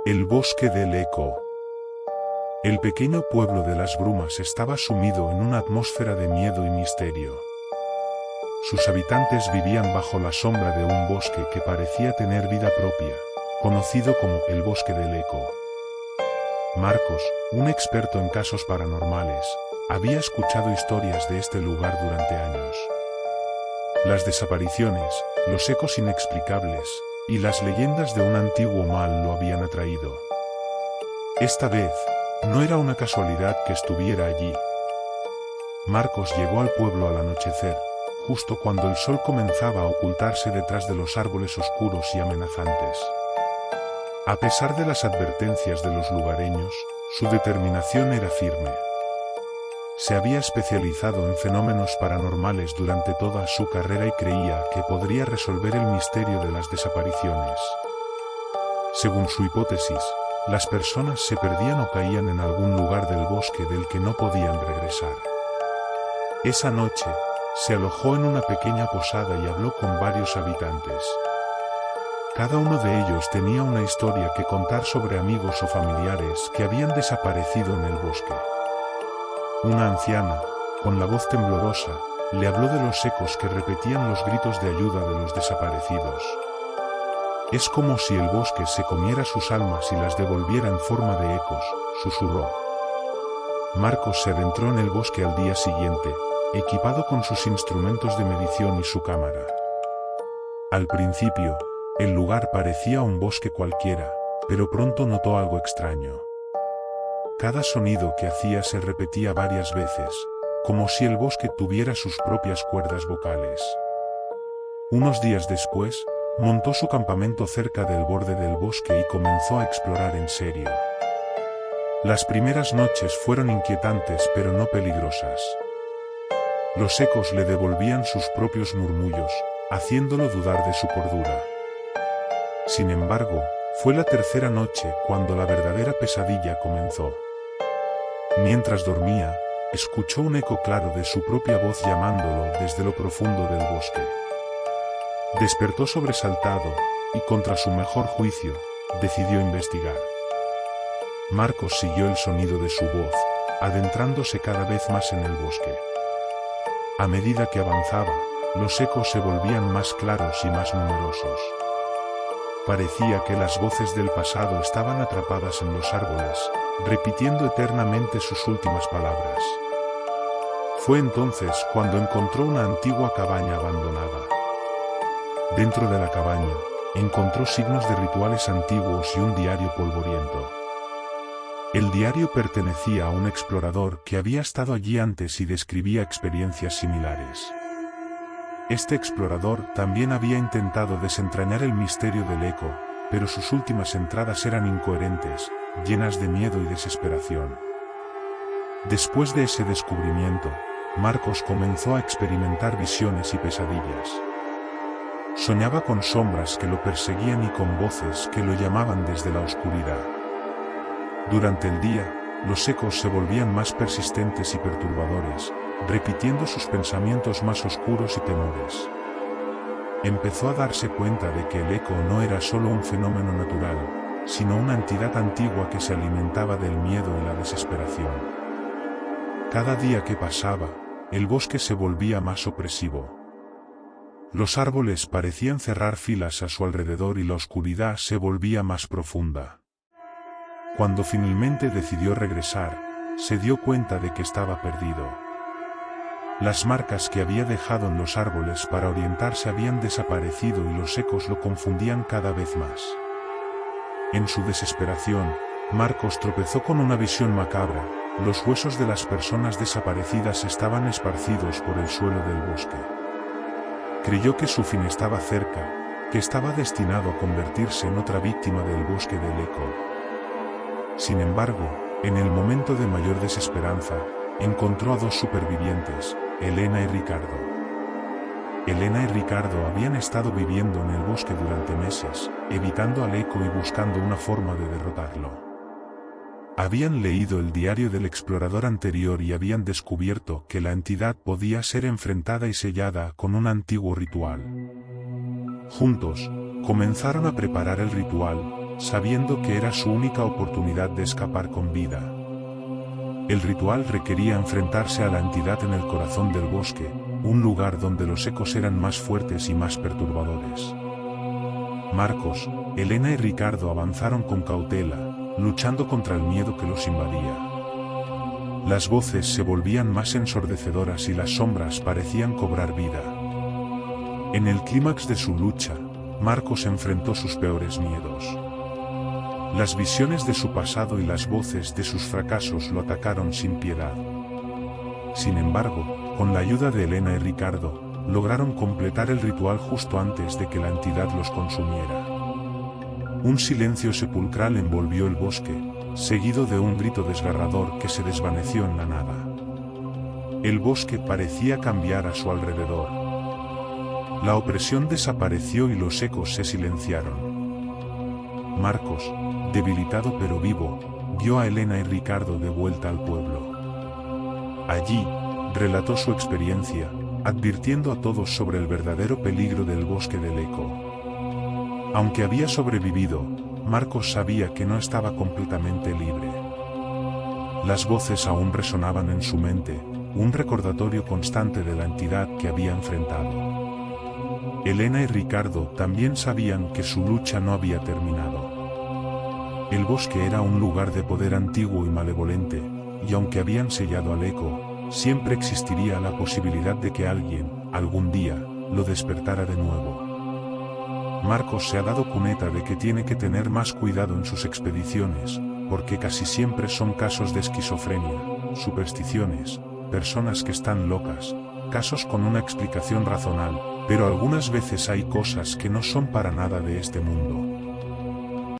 El bosque del eco. El pequeño pueblo de las brumas estaba sumido en una atmósfera de miedo y misterio. Sus habitantes vivían bajo la sombra de un bosque que parecía tener vida propia, conocido como el bosque del eco. Marcos, un experto en casos paranormales, había escuchado historias de este lugar durante años. Las desapariciones, los ecos inexplicables, y las leyendas de un antiguo mal lo habían atraído. Esta vez, no era una casualidad que estuviera allí. Marcos llegó al pueblo al anochecer, justo cuando el sol comenzaba a ocultarse detrás de los árboles oscuros y amenazantes. A pesar de las advertencias de los lugareños, su determinación era firme. Se había especializado en fenómenos paranormales durante toda su carrera y creía que podría resolver el misterio de las desapariciones. Según su hipótesis, las personas se perdían o caían en algún lugar del bosque del que no podían regresar. Esa noche, se alojó en una pequeña posada y habló con varios habitantes. Cada uno de ellos tenía una historia que contar sobre amigos o familiares que habían desaparecido en el bosque. Una anciana, con la voz temblorosa, le habló de los ecos que repetían los gritos de ayuda de los desaparecidos. Es como si el bosque se comiera sus almas y las devolviera en forma de ecos, susurró. Marcos se adentró en el bosque al día siguiente, equipado con sus instrumentos de medición y su cámara. Al principio, el lugar parecía un bosque cualquiera, pero pronto notó algo extraño. Cada sonido que hacía se repetía varias veces, como si el bosque tuviera sus propias cuerdas vocales. Unos días después, montó su campamento cerca del borde del bosque y comenzó a explorar en serio. Las primeras noches fueron inquietantes pero no peligrosas. Los ecos le devolvían sus propios murmullos, haciéndolo dudar de su cordura. Sin embargo, fue la tercera noche cuando la verdadera pesadilla comenzó. Mientras dormía, escuchó un eco claro de su propia voz llamándolo desde lo profundo del bosque. Despertó sobresaltado, y contra su mejor juicio, decidió investigar. Marcos siguió el sonido de su voz, adentrándose cada vez más en el bosque. A medida que avanzaba, los ecos se volvían más claros y más numerosos. Parecía que las voces del pasado estaban atrapadas en los árboles, repitiendo eternamente sus últimas palabras. Fue entonces cuando encontró una antigua cabaña abandonada. Dentro de la cabaña, encontró signos de rituales antiguos y un diario polvoriento. El diario pertenecía a un explorador que había estado allí antes y describía experiencias similares. Este explorador también había intentado desentrañar el misterio del eco, pero sus últimas entradas eran incoherentes, llenas de miedo y desesperación. Después de ese descubrimiento, Marcos comenzó a experimentar visiones y pesadillas. Soñaba con sombras que lo perseguían y con voces que lo llamaban desde la oscuridad. Durante el día, los ecos se volvían más persistentes y perturbadores, repitiendo sus pensamientos más oscuros y temores. Empezó a darse cuenta de que el eco no era solo un fenómeno natural, sino una entidad antigua que se alimentaba del miedo y la desesperación. Cada día que pasaba, el bosque se volvía más opresivo. Los árboles parecían cerrar filas a su alrededor y la oscuridad se volvía más profunda. Cuando finalmente decidió regresar, se dio cuenta de que estaba perdido. Las marcas que había dejado en los árboles para orientarse habían desaparecido y los ecos lo confundían cada vez más. En su desesperación, Marcos tropezó con una visión macabra. Los huesos de las personas desaparecidas estaban esparcidos por el suelo del bosque. Creyó que su fin estaba cerca, que estaba destinado a convertirse en otra víctima del bosque del eco. Sin embargo, en el momento de mayor desesperanza, encontró a dos supervivientes, Elena y Ricardo. Elena y Ricardo habían estado viviendo en el bosque durante meses, evitando al eco y buscando una forma de derrotarlo. Habían leído el diario del explorador anterior y habían descubierto que la entidad podía ser enfrentada y sellada con un antiguo ritual. Juntos, comenzaron a preparar el ritual, sabiendo que era su única oportunidad de escapar con vida. El ritual requería enfrentarse a la entidad en el corazón del bosque, un lugar donde los ecos eran más fuertes y más perturbadores. Marcos, Elena y Ricardo avanzaron con cautela, luchando contra el miedo que los invadía. Las voces se volvían más ensordecedoras y las sombras parecían cobrar vida. En el clímax de su lucha, Marcos enfrentó sus peores miedos. Las visiones de su pasado y las voces de sus fracasos lo atacaron sin piedad. Sin embargo, con la ayuda de Elena y Ricardo, lograron completar el ritual justo antes de que la entidad los consumiera. Un silencio sepulcral envolvió el bosque, seguido de un grito desgarrador que se desvaneció en la nada. El bosque parecía cambiar a su alrededor. La opresión desapareció y los ecos se silenciaron. Marcos, debilitado pero vivo, guió a Elena y Ricardo de vuelta al pueblo. Allí, relató su experiencia, advirtiendo a todos sobre el verdadero peligro del bosque del eco. Aunque había sobrevivido, Marcos sabía que no estaba completamente libre. Las voces aún resonaban en su mente, un recordatorio constante de la entidad que había enfrentado. Elena y Ricardo también sabían que su lucha no había terminado. El bosque era un lugar de poder antiguo y malevolente, y aunque habían sellado al eco, siempre existiría la posibilidad de que alguien, algún día, lo despertara de nuevo. Marcos se ha dado cuenta de que tiene que tener más cuidado en sus expediciones, porque casi siempre son casos de esquizofrenia, supersticiones, personas que están locas, casos con una explicación razonable, pero algunas veces hay cosas que no son para nada de este mundo.